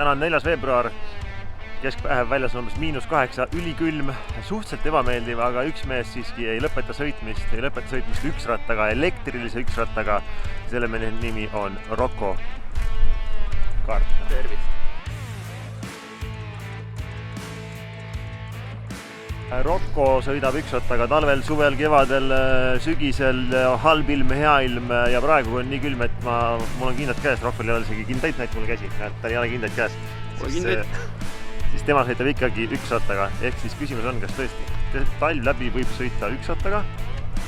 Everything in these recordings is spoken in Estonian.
Täna on 4. veebruar, keskpäev väljas on -8, ülikülm, suhteliselt ebameeldiv, aga üks mees siiski ei lõpeta sõitmist üksrattaga, elektrilise üksrattaga. Selle mehe nimi on Rocco Kaart. Tervist! Rocco sõidab üksrattaga talvel, suvel, kevadel, sügisel, halb ilm, hea ilm ja praegu on nii külm, et mul on kindad käes. Roccol ei ole isegi kindaid, näid mulle käsi, tal ei ole kindaid käes. Siis tema sõitab ikkagi üksrattaga. Ehk siis küsimus on, kas tõesti talv läbi võib sõita üksrattaga?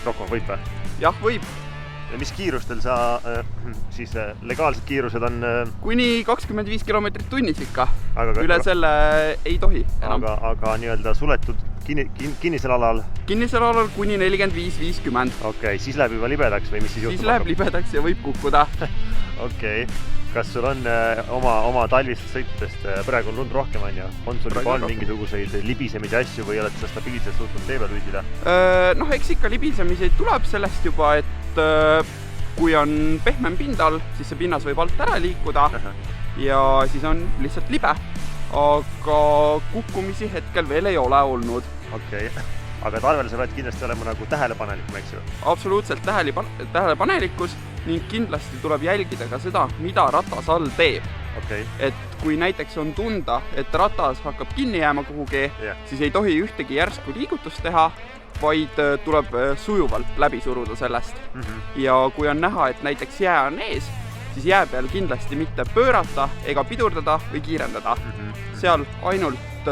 Rocco, võib või? Jah, võib. Ja mis kiirustel sa siis legaalsed kiirused on? Kuni 25 kilomeetrit tunnis ikka. Üle Aga selle ei tohi enam. Aga nii-öelda suletud kinnisel alal? Kinnisel alal kuni 45-50. Okei, siis läheb juba libedaks või mis siis juhtub? Siis läheb libedaks ja võib kukkuda. Okei. Kas sul on oma talvistest sõitudest, praegu on lund rohkem, on ju? On sul juba mingisuguseid libisemisi asju või oled sa stabiilselt suutnud tee peal püsida? Noh, eks ikka libisemisi tuleb sellest juba, et kui on pehmem pindal, siis see pinnas võib alt ära liikuda ja siis on lihtsalt libe. Aga kukkumisi hetkel veel ei ole olnud. Okei. Aga talvel sa pead kindlasti olema nagu tähelepanelikum, eks ju? Absoluutselt tähelepanelikkus ning kindlasti tuleb jälgida ka seda, mida ratas all teeb. Okei. Et kui näiteks on tunda, et ratas hakkab kinni jääma kuhugi, siis ei tohi ühtegi järsku liigutust teha, vaid tuleb sujuvalt läbi suruda sellest. Ja kui on näha, et näiteks jää on ees, siis jää peal kindlasti mitte pöörata ega pidurdada või kiirendada. Seal ainult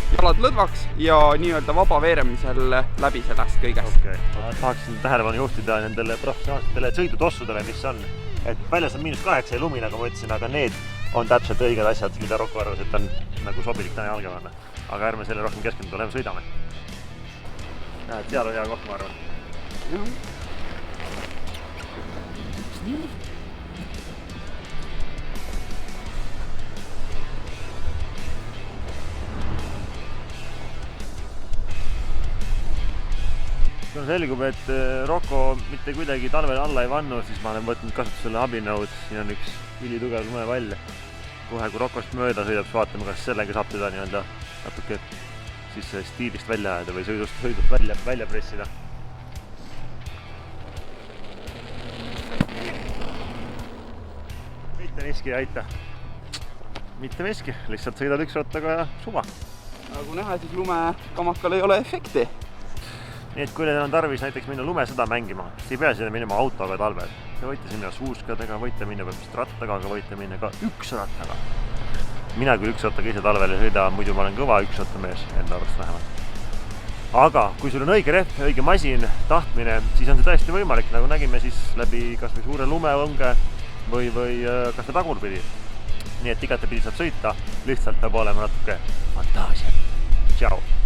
jalad lõdvaks ja nii-öelda vaba veeremisel läbi sellest kõigest. Tahaksin tähelepanu juhtida nendele professionaalsetele sõidutossudele, mis on. Et väljas on -8 ja lumi, nagu ma ütlesin, aga need on täpselt õiged asjad, mida Rocco arvas, et on nagu sobilik täna jalge panna. Aga ärme selle rohkem keskenduda, läheme sõidame. Näed, seal on hea koht, ma arvan. Kui selgub, et Rocco mitte kuidagi talvel alla ei vannu, siis ma olen võtnud kasutusele abinõud. Siin on üks ülitugev lumevall. Kohe kui Roccost mööda sõidab, siis vaatame, kas sellega saab teda nii-öelda natuke siis stiilist välja ajada või sõidust välja pressida. Mitte miski ei aita. Mitte miski, lihtsalt sõidad üksrattaga ja suva. Nagu näha, siis lumekamakal ei ole efekti. Nii et kui teil on tarvis näiteks minna lumesõda mängima, siis ei pea sinna minema autoga talvel. Te võite sinna suuskadega, võite minna rattaga, aga võite minna ka üksrattaga. Mina küll üksrattaga ise talvel ei sõida, muidu ma olen kõva üksrattamees, enda arvast vähemalt. Aga kui sul on õige rehv, õige masin, tahtmine, siis on see täiesti võimalik, nagu nägime siis läbi kas või suure lumeõnge või kas või tagurpidi. Nii et igatepidi saab sõita, lihtsalt peab olema natuke fantaasia. Tšau!